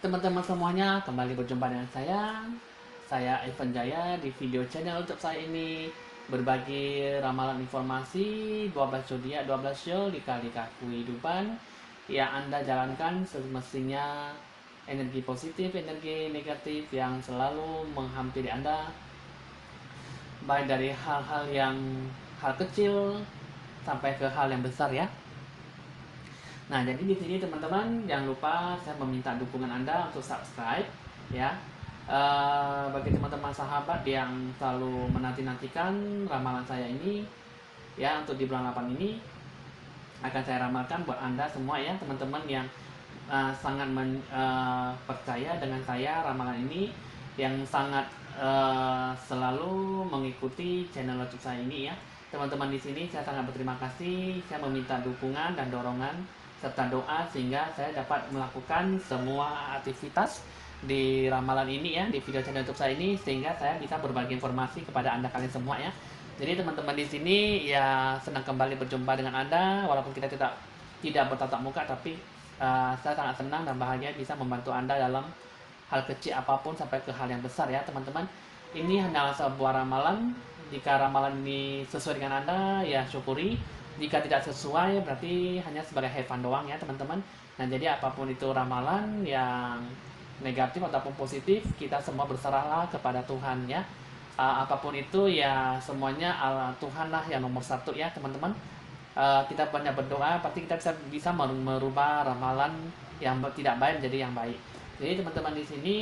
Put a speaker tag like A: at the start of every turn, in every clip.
A: Teman-teman semuanya, kembali berjumpa dengan saya Evan Jaya di video channel YouTube saya ini berbagi ramalan informasi 12 zodiak 12 show lika-lika kehidupan yang Anda jalankan semestinya energi positif, energi negatif yang selalu menghampiri Anda baik dari hal kecil sampai ke hal yang besar ya. Nah, jadi di sini teman-teman jangan lupa saya meminta dukungan Anda untuk subscribe ya. Bagi teman-teman sahabat yang selalu menanti-nantikan ramalan saya ini ya, untuk di bulan 8 ini akan saya ramalkan buat Anda semua ya, teman-teman yang sangat percaya dengan saya ramalan ini, yang sangat selalu mengikuti channel YouTube saya ini ya. Teman-teman di sini saya sangat berterima kasih, saya meminta dukungan dan dorongan serta doa sehingga saya dapat melakukan semua aktivitas di ramalan ini ya, di video channel YouTube saya ini, sehingga saya bisa berbagi informasi kepada Anda kalian semua ya. Jadi teman-teman di sini ya, senang kembali berjumpa dengan Anda walaupun kita tidak bertatap muka, tapi saya sangat senang dan bahagia bisa membantu Anda dalam hal kecil apapun sampai ke hal yang besar ya teman-teman. Ini hanyalah sebuah ramalan. Jika ramalan ini sesuai dengan Anda ya syukuri, jika tidak sesuai berarti hanya sebagai have fun doang ya teman-teman. Nah, jadi apapun itu ramalan yang negatif ataupun positif, kita semua berserahlah kepada Tuhan ya. Apapun itu ya semuanya Tuhan lah yang nomor satu ya teman-teman. Kita banyak berdoa pasti kita bisa merubah ramalan yang tidak baik menjadi yang baik. Jadi teman-teman di sini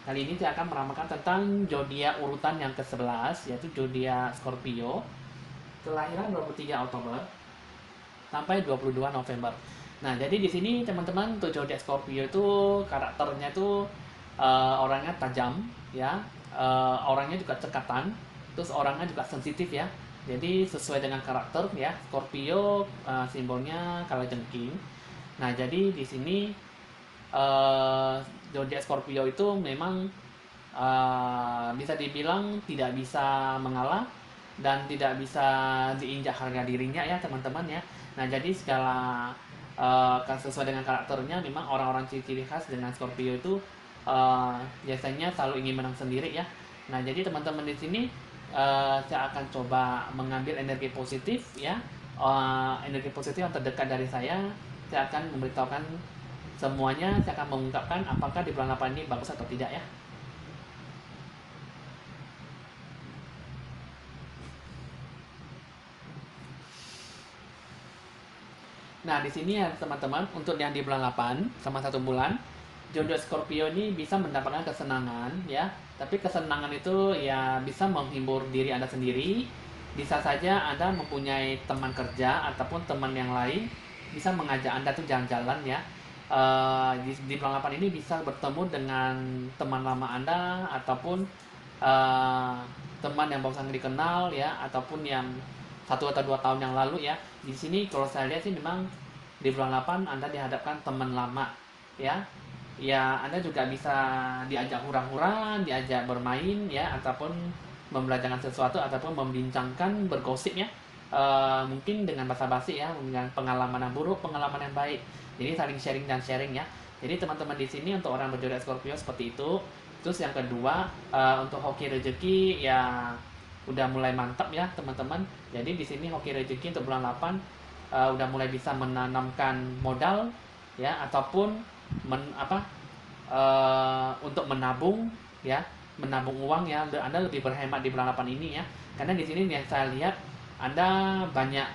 A: kali ini saya akan meramalkan tentang zodiak urutan yang ke-11, yaitu zodiak Scorpio, kelahiran 23 Oktober sampai 22 November. Nah, jadi di sini teman-teman untuk zodiak Scorpio itu karakternya itu orangnya tajam ya, orangnya juga cekatan, terus orangnya juga sensitif ya. Jadi sesuai dengan karakter ya, Scorpio simbolnya kalajengking. Nah, jadi di sini zodiak Scorpio itu memang bisa dibilang tidak bisa mengalah dan tidak bisa diinjak harga dirinya ya teman-teman ya. Nah, jadi segala sesuai dengan karakternya, memang orang-orang ciri-ciri khas dengan Scorpio itu biasanya selalu ingin menang sendiri ya. Nah, jadi teman-teman di sini saya akan coba mengambil energi positif ya, energi positif yang terdekat dari saya. Saya akan memberitahukan semuanya, saya akan mengungkapkan apakah di bulan 8 ini bagus atau tidak ya. Nah, di sini ya teman-teman, untuk yang di bulan 8 sama 1 bulan, zodiak Scorpio ini bisa mendapatkan kesenangan ya. Tapi kesenangan itu ya bisa menghibur diri Anda sendiri. Bisa saja Anda mempunyai teman kerja ataupun teman yang lain bisa mengajak Anda tuh jalan-jalan ya. Di bulan 8 ini bisa bertemu dengan teman lama Anda ataupun teman yang baru saja dikenal ya, ataupun yang 1 atau 2 tahun yang lalu ya. Di sini kalau saya lihat sih memang di bulan 8 Anda dihadapkan teman lama ya. Ya, Anda juga bisa diajak hura-hura, diajak bermain ya, ataupun membelajarkan sesuatu ataupun membincangkan, bergosip ya. Mungkin dengan basa-basi ya, dengan pengalaman yang buruk, pengalaman yang baik. Jadi saling sharing dan sharing ya. Jadi teman-teman di sini untuk orang berzodiak Scorpio seperti itu. Terus yang kedua, untuk hoki rezeki ya udah mulai mantap ya teman-teman. Jadi di sini hoki rezeki untuk bulan 8 udah mulai bisa menanamkan modal ya, ataupun untuk menabung ya, menabung uang ya. Anda lebih berhemat di bulan 8 ini ya. Karena di sini yang saya lihat Anda banyak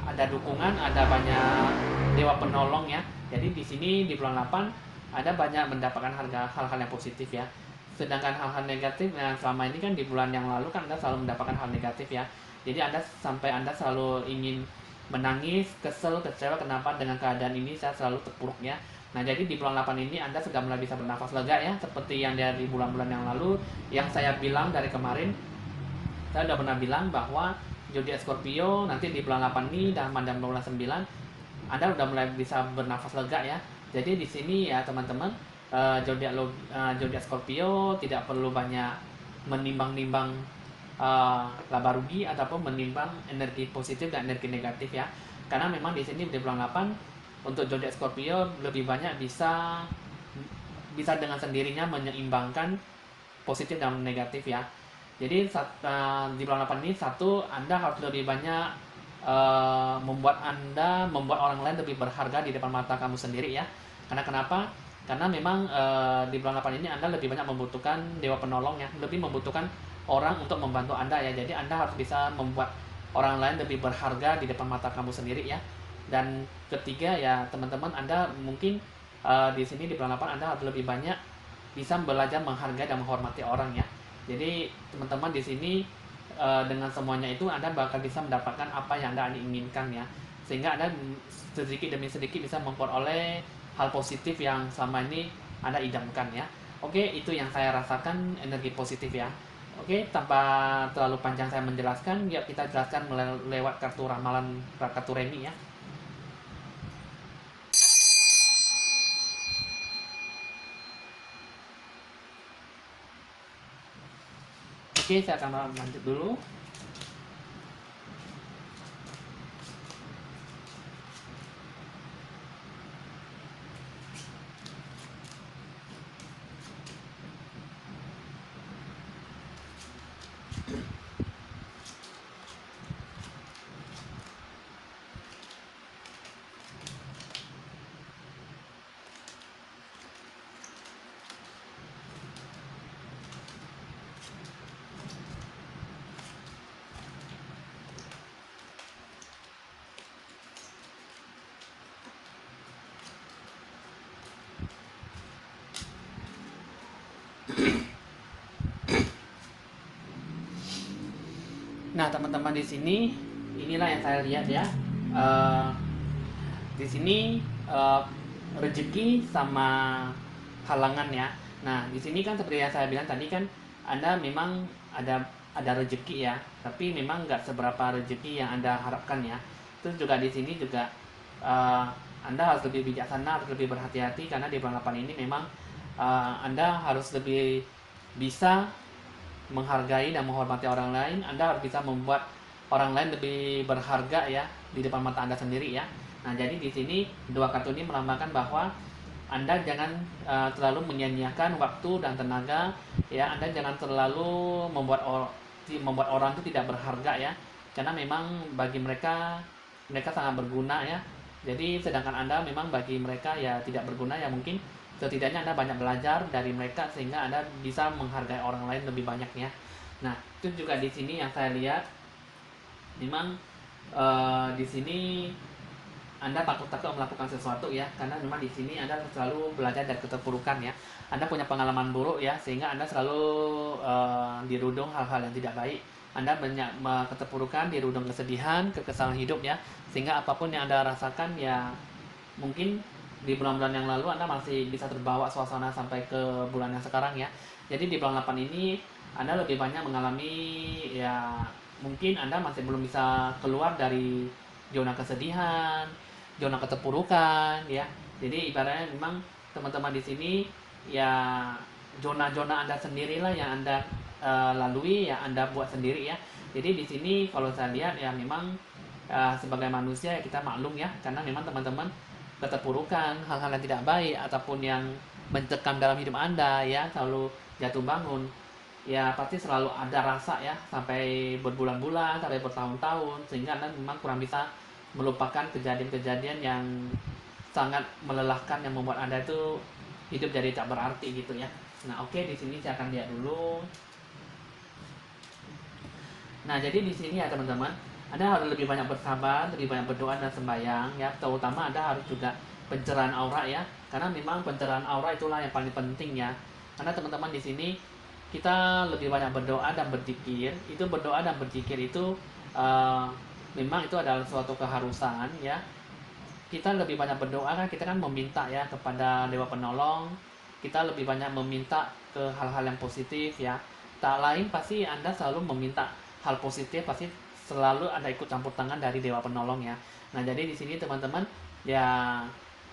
A: ada dukungan, ada banyak dewa penolong ya. Jadi di sini di bulan 8 Anda banyak mendapatkan hal-hal yang positif ya. Sedangkan hal-hal negatif yang selama ini kan di bulan yang lalu kan Anda selalu mendapatkan hal negatif ya. Jadi Anda selalu ingin menangis, kesel, kecewa, kenapa dengan keadaan ini saya selalu terpuruk ya. Nah, jadi di bulan 8 ini Anda sudah mulai bisa bernafas lega ya, seperti yang dari bulan-bulan yang lalu yang saya bilang dari kemarin. Saya sudah pernah bilang bahwa zodiak Scorpio nanti di bulan 8 ini dan bulan 9 Anda sudah mulai bisa bernafas lega ya. Jadi di sini ya teman-teman, zodiak Scorpio tidak perlu banyak menimbang-nimbang laba rugi ataupun menimbang energi positif dan energi negatif ya. Karena memang di sini di bulan 8 untuk zodiak Scorpio lebih banyak bisa bisa dengan sendirinya menyeimbangkan positif dan negatif ya. Jadi di bulan 8 ini satu, Anda harus lebih banyak membuat orang lain lebih berharga di depan mata kamu sendiri ya. Karena kenapa? Karena memang di bulan 8 ini Anda lebih banyak membutuhkan dewa penolong ya, lebih membutuhkan orang untuk membantu Anda ya. Jadi Anda harus bisa membuat orang lain lebih berharga di depan mata kamu sendiri ya. Dan ketiga ya teman-teman, Anda mungkin di sini di bulan 8 Anda harus lebih banyak bisa belajar menghargai dan menghormati orang ya. Jadi teman-teman di sini dengan semuanya itu Anda bakal bisa mendapatkan apa yang Anda inginkan ya. Sehingga Anda sedikit demi sedikit bisa memperoleh hal positif yang selama ini Anda idamkan ya. Oke, itu yang saya rasakan energi positif ya. Oke, tanpa terlalu panjang saya menjelaskan, yuk kita jelaskan lewat kartu ramalan kartu remi ya. Oke, saya akan lanjut dulu. Nah, teman-teman di sini inilah yang saya lihat ya. Eh, di sini rezeki sama halangan ya. Nah, di sini kan seperti yang saya bilang tadi kan, Anda memang ada rezeki ya, tapi memang nggak seberapa rezeki yang Anda harapkan ya. Terus juga di sini juga eh, Anda harus lebih bijaksana, harus lebih berhati-hati karena di bulan 8 ini memang Anda harus lebih bisa menghargai dan menghormati orang lain. Anda harus bisa membuat orang lain lebih berharga ya di depan mata Anda sendiri ya. Nah, jadi di sini dua kartu ini melambangkan bahwa Anda jangan terlalu menyia-nyiakan waktu dan tenaga ya. Anda jangan terlalu membuat orang itu tidak berharga ya. Karena memang bagi mereka sangat berguna ya. Jadi sedangkan Anda memang bagi mereka ya tidak berguna ya, mungkin setidaknya Anda banyak belajar dari mereka sehingga Anda bisa menghargai orang lain lebih banyak ya. Nah, itu juga di sini yang saya lihat memang di sini Anda takut-takut melakukan sesuatu ya, karena memang di sini Anda selalu belajar dari keterpurukan ya. Anda punya pengalaman buruk ya, sehingga Anda selalu dirudung hal-hal yang tidak baik. Anda banyak keterpurukan, dirudung kesedihan, kekesalan hidup ya, sehingga apapun yang Anda rasakan ya, mungkin di bulan-bulan yang lalu Anda masih bisa terbawa suasana sampai ke bulan yang sekarang ya. Jadi di bulan 8 ini Anda lebih banyak mengalami ya, mungkin Anda masih belum bisa keluar dari zona kesedihan, zona keterpurukan ya. Jadi ibaratnya memang teman-teman di sini ya, zona-zona Anda sendirilah yang Anda lalui ya, Anda buat sendiri ya. Jadi di sini kalau saya lihat ya memang sebagai manusia ya kita maklum ya, karena memang teman-teman keterpurukan, hal-hal yang tidak baik ataupun yang mencekam dalam hidup Anda ya, selalu jatuh bangun ya, pasti selalu ada rasa ya sampai berbulan-bulan, sampai bertahun-tahun, sehingga Anda memang kurang bisa melupakan kejadian-kejadian yang sangat melelahkan yang membuat Anda itu hidup jadi tak berarti gitu ya. Nah, oke, di sini saya akan lihat dulu. Nah, jadi di sini ya teman-teman, Anda harus lebih banyak bersabar, lebih banyak berdoa dan sembahyang ya. Terutama Anda harus juga pencerahan aura ya. Karena memang pencerahan aura itulah yang paling penting ya. Karena teman-teman di sini kita lebih banyak berdoa dan berzikir. Itu berdoa dan berzikir itu memang itu adalah suatu keharusan ya. Kita lebih banyak berdoa kan, kita kan meminta ya kepada Dewa Penolong. Kita lebih banyak meminta ke hal-hal yang positif ya. Tak lain pasti Anda selalu meminta hal positif, pasti selalu ada ikut campur tangan dari Dewa Penolong ya. Nah, jadi di sini teman-teman ya,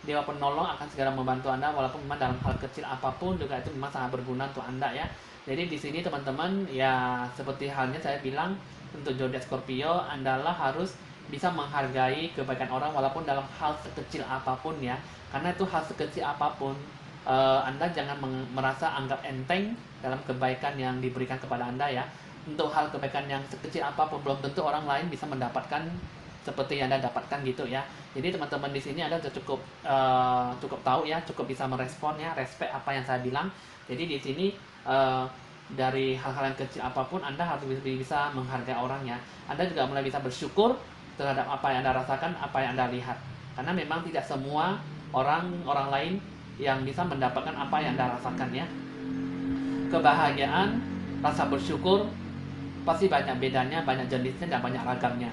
A: Dewa Penolong akan segera membantu Anda walaupun memang dalam hal kecil apapun juga itu memang sangat berguna untuk Anda ya. Jadi di sini teman-teman ya, seperti halnya saya bilang untuk zodiak Scorpio, Andalah harus bisa menghargai kebaikan orang walaupun dalam hal sekecil apapun ya. Karena itu hal sekecil apapun Anda jangan merasa anggap enteng dalam kebaikan yang diberikan kepada Anda ya. Untuk hal kebaikan yang sekecil apapun belum tentu orang lain bisa mendapatkan seperti yang Anda dapatkan gitu ya. Jadi teman-teman di sini Anda sudah cukup tahu ya, cukup bisa merespon ya, respect apa yang saya bilang. Jadi di sini dari hal-hal yang kecil apapun Anda harus bisa menghargai orang ya. Anda juga mulai bisa bersyukur terhadap apa yang Anda rasakan, apa yang Anda lihat. Karena memang tidak semua orang lain yang bisa mendapatkan apa yang Anda rasakan ya. Kebahagiaan, rasa bersyukur pasti banyak bedanya, banyak jenisnya dan banyak ragamnya.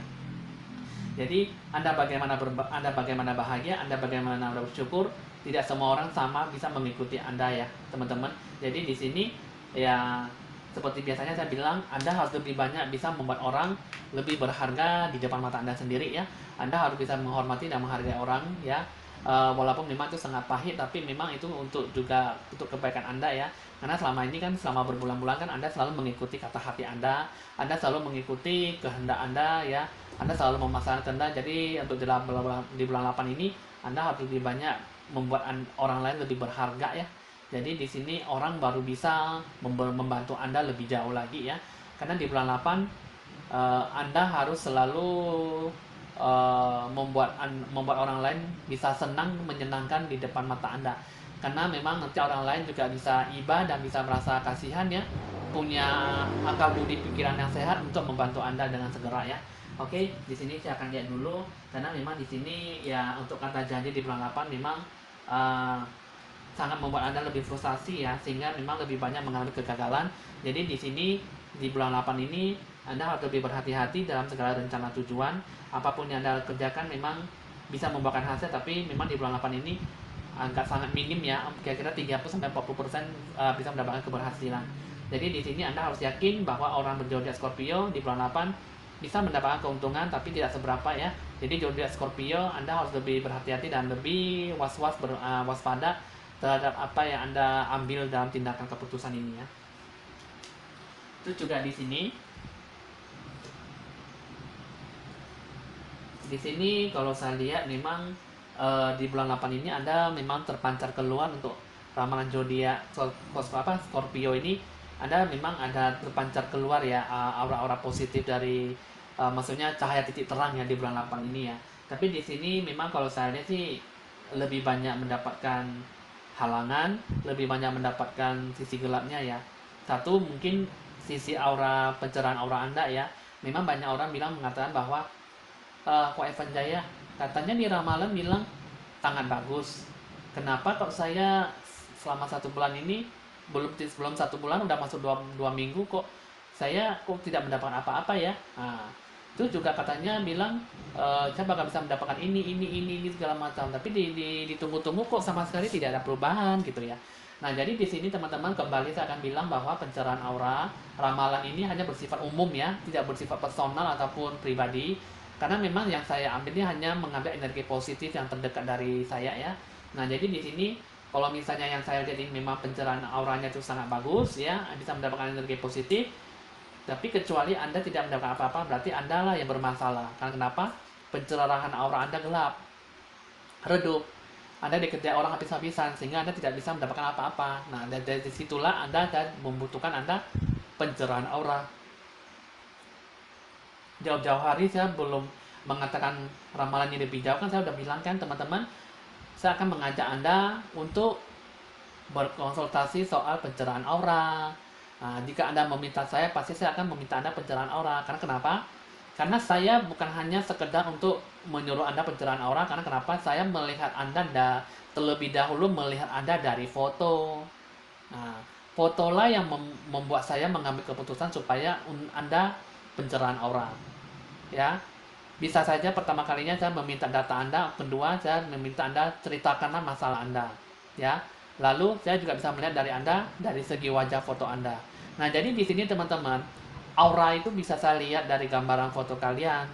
A: Jadi Anda bagaimana bahagia, Anda bagaimana bersyukur, tidak semua orang sama bisa mengikuti Anda ya, teman-teman. Jadi di sini ya seperti biasanya saya bilang, Anda harus lebih banyak bisa membuat orang lebih berharga di depan mata Anda sendiri ya. Anda harus bisa menghormati dan menghargai orang ya. Walaupun memang itu sangat pahit, tapi memang itu untuk kebaikan Anda ya. Karena selama ini kan, selama berbulan-bulan kan Anda selalu mengikuti kata hati Anda selalu mengikuti kehendak Anda ya. Anda selalu memasang kehendak. Jadi untuk di bulan 8 ini Anda harus lebih banyak membuat orang lain lebih berharga ya. Jadi di sini orang baru bisa membantu Anda lebih jauh lagi ya. Karena di bulan 8 Anda harus selalu membuat orang lain bisa senang, menyenangkan di depan mata Anda. Karena memang nanti orang lain juga bisa iba dan bisa merasa kasihan ya, punya akal budi pikiran yang sehat untuk membantu Anda dengan segera ya. Oke, di sini saya akan lihat dulu karena memang di sini ya untuk kata janji di bulan 8 memang sangat membuat Anda lebih frustasi ya, sehingga memang lebih banyak mengalami kegagalan. Jadi di sini di bulan 8 ini Anda harus lebih berhati-hati dalam segala rencana tujuan. Apapun yang Anda kerjakan memang bisa membuahkan hasil, tapi memang di bulan 8 ini agak sangat minim ya, kira-kira 30-40% bisa mendapatkan keberhasilan. Jadi di sini Anda harus yakin bahwa orang berzodiak Scorpio di bulan 8 bisa mendapatkan keuntungan tapi tidak seberapa ya. Jadi zodiak Scorpio Anda harus lebih berhati-hati dan lebih waspada terhadap apa yang Anda ambil dalam tindakan keputusan ini ya. Itu juga di sini. Di sini kalau saya lihat memang di bulan 8 ini Anda memang terpancar keluar untuk ramalan zodiak Scorpio ini. Anda memang ada terpancar keluar ya aura-aura positif dari maksudnya cahaya titik terang ya di bulan 8 ini ya. Tapi di sini memang kalau saya lihat sih lebih banyak mendapatkan halangan, lebih banyak mendapatkan sisi gelapnya ya. Satu mungkin sisi pencerahan aura Anda ya. Memang banyak orang mengatakan bahwa kok Evan Jaya katanya di ramalan bilang sangat bagus. Kenapa kok saya selama 1 bulan ini belum 1 bulan udah masuk 2 minggu kok saya tidak mendapatkan apa-apa ya. Nah, itu juga katanya bilang saya bakal bisa mendapatkan ini segala macam, tapi ditunggu-tunggu kok sama sekali tidak ada perubahan gitu ya. Nah, jadi di sini teman-teman kembali saya akan bilang bahwa pencerahan aura ramalan ini hanya bersifat umum ya, tidak bersifat personal ataupun pribadi. Karena memang yang saya ambil ini hanya mengambil energi positif yang terdekat dari saya ya. Nah, jadi di sini kalau misalnya yang saya lihat ini memang pencerahan auranya itu sangat bagus ya, bisa mendapatkan energi positif. Tapi kecuali Anda tidak mendapatkan apa-apa, berarti Anda lah yang bermasalah. Karena kenapa? Pencerahan aura Anda gelap, redup. Anda dikejar orang habis-habisan sehingga Anda tidak bisa mendapatkan apa-apa. Nah, dari situlah Anda membutuhkan pencerahan aura. Jauh-jauh hari saya belum mengatakan ramalannya lebih jauh, kan saya udah bilang kan teman-teman, saya akan mengajak Anda untuk berkonsultasi soal pencerahan aura. Nah, jika Anda meminta saya, pasti saya akan meminta Anda pencerahan aura. Karena kenapa? Karena saya bukan hanya sekedar untuk menyuruh Anda pencerahan aura. Karena kenapa? Saya melihat Anda terlebih dahulu melihat Anda dari foto. Nah, fotolah yang membuat saya mengambil keputusan supaya Anda pencerahan aura ya. Bisa saja pertama kalinya saya meminta data Anda, kedua saya meminta Anda ceritakanlah masalah Anda ya. Lalu saya juga bisa melihat dari Anda dari segi wajah foto Anda. Nah, jadi di sini teman-teman, aura itu bisa saya lihat dari gambaran foto kalian.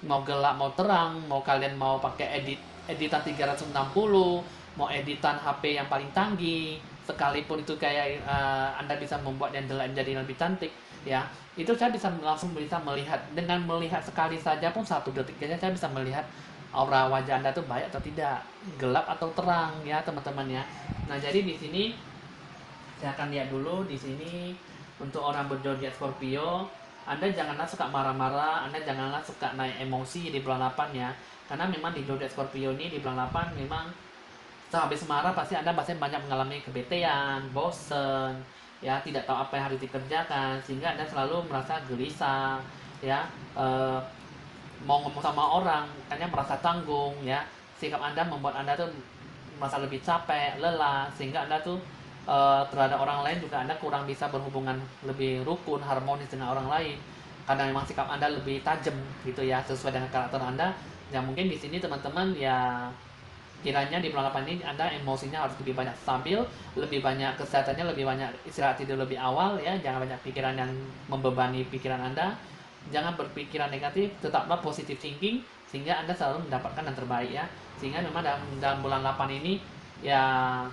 A: Mau gelap mau terang, mau kalian mau pakai editan 360, mau editan HP yang paling canggih, sekalipun itu kayak Anda bisa membuat yang jelek jadi lebih cantik ya, itu saya bisa langsung bisa melihat. Dengan melihat sekali saja pun 1 detik saja saya bisa melihat aura wajah Anda tuh baik atau tidak, gelap atau terang ya teman-teman ya. Nah, jadi di sini saya akan lihat dulu di sini untuk orang berzodiak Scorpio, Anda janganlah suka marah-marah, Anda janganlah suka naik emosi di bulan 8 ya. Karena memang di zodiak Scorpio ini di bulan 8 memang sehabis marah pasti Anda banyak mengalami kebetean, bosen, ya tidak tahu apa yang harus dikerjakan sehingga Anda selalu merasa gelisah, ya mau ngomong sama orang kayaknya merasa tanggung ya. Sikap Anda membuat Anda tuh merasa lebih capek, lelah sehingga Anda tuh terhadap orang lain juga Anda kurang bisa berhubungan lebih rukun, harmonis dengan orang lain karena memang sikap Anda lebih tajam gitu ya sesuai dengan karakter Anda. Yang mungkin di sini teman-teman ya kiranya di bulan 8 ini Anda emosinya harus lebih banyak stabil, lebih banyak kesehatannya, lebih banyak istirahat tidur lebih awal ya, jangan banyak pikiran yang membebani pikiran Anda. Jangan berpikiran negatif, tetaplah positive thinking sehingga Anda selalu mendapatkan yang terbaik ya. Sehingga memang dalam bulan 8 ini ya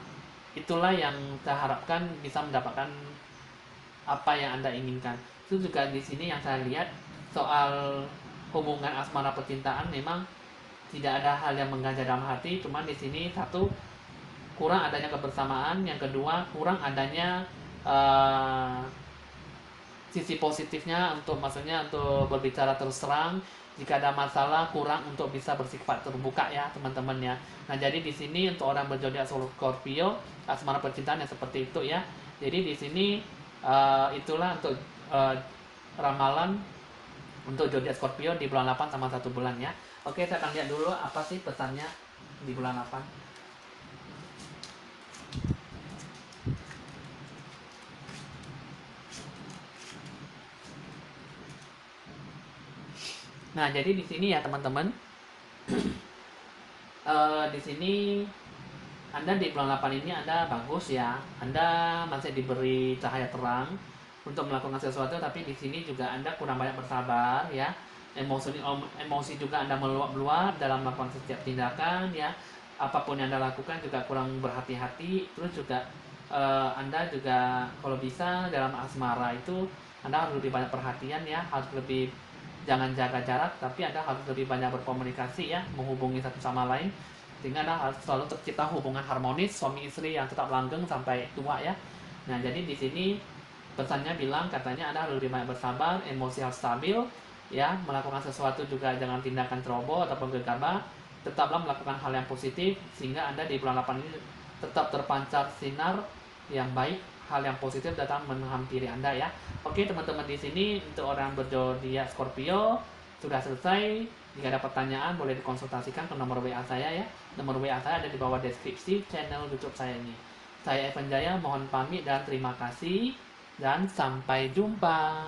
A: itulah yang saya harapkan bisa mendapatkan apa yang Anda inginkan. Itu juga di sini yang saya lihat soal hubungan asmara percintaan memang tidak ada hal yang mengganjal dalam hati, cuman di sini satu kurang adanya kebersamaan, yang kedua kurang adanya sisi positifnya untuk maksudnya untuk berbicara terus terang. Jika ada masalah kurang untuk bisa bersifat terbuka ya teman-teman ya. Nah, jadi di sini untuk orang berzodiak Scorpio asmara percintaan yang seperti itu ya. Jadi di sini itulah untuk ramalan untuk zodiak Scorpio di bulan 8 sama 1 bulan ya. Oke, saya akan lihat dulu apa sih pesannya di bulan 8. Nah, jadi di sini ya teman-teman, di sini Anda di bulan 8 ini Anda bagus ya, Anda masih diberi cahaya terang untuk melakukan sesuatu, tapi di sini juga Anda kurang banyak bersabar ya. Emosi juga Anda meluap-luap dalam melakukan setiap tindakan ya. Apapun yang Anda lakukan juga kurang berhati-hati. Terus juga Anda juga kalau bisa dalam asmara itu Anda harus lebih banyak perhatian ya, harus lebih jangan jaga jarak, tapi Anda harus lebih banyak berkomunikasi ya, menghubungi satu sama lain sehingga Anda harus selalu tercipta hubungan harmonis suami istri yang tetap langgeng sampai tua ya. Nah, jadi di sini pesannya bilang katanya Anda harus lebih banyak bersabar, emosi harus stabil ya, melakukan sesuatu juga jangan tindakan ceroboh ataupun gegabah, tetaplah melakukan hal yang positif sehingga Anda di bulan 8 ini tetap terpancar sinar yang baik, hal yang positif datang menghampiri Anda ya. Oke teman-teman, di sini untuk orang berzodiak Scorpio sudah selesai. Jika ada pertanyaan boleh dikonsultasikan ke nomor WA saya ya. Nomor WA saya ada di bawah deskripsi channel YouTube saya ini. Saya Evan Jaya, mohon pamit dan terima kasih dan sampai jumpa.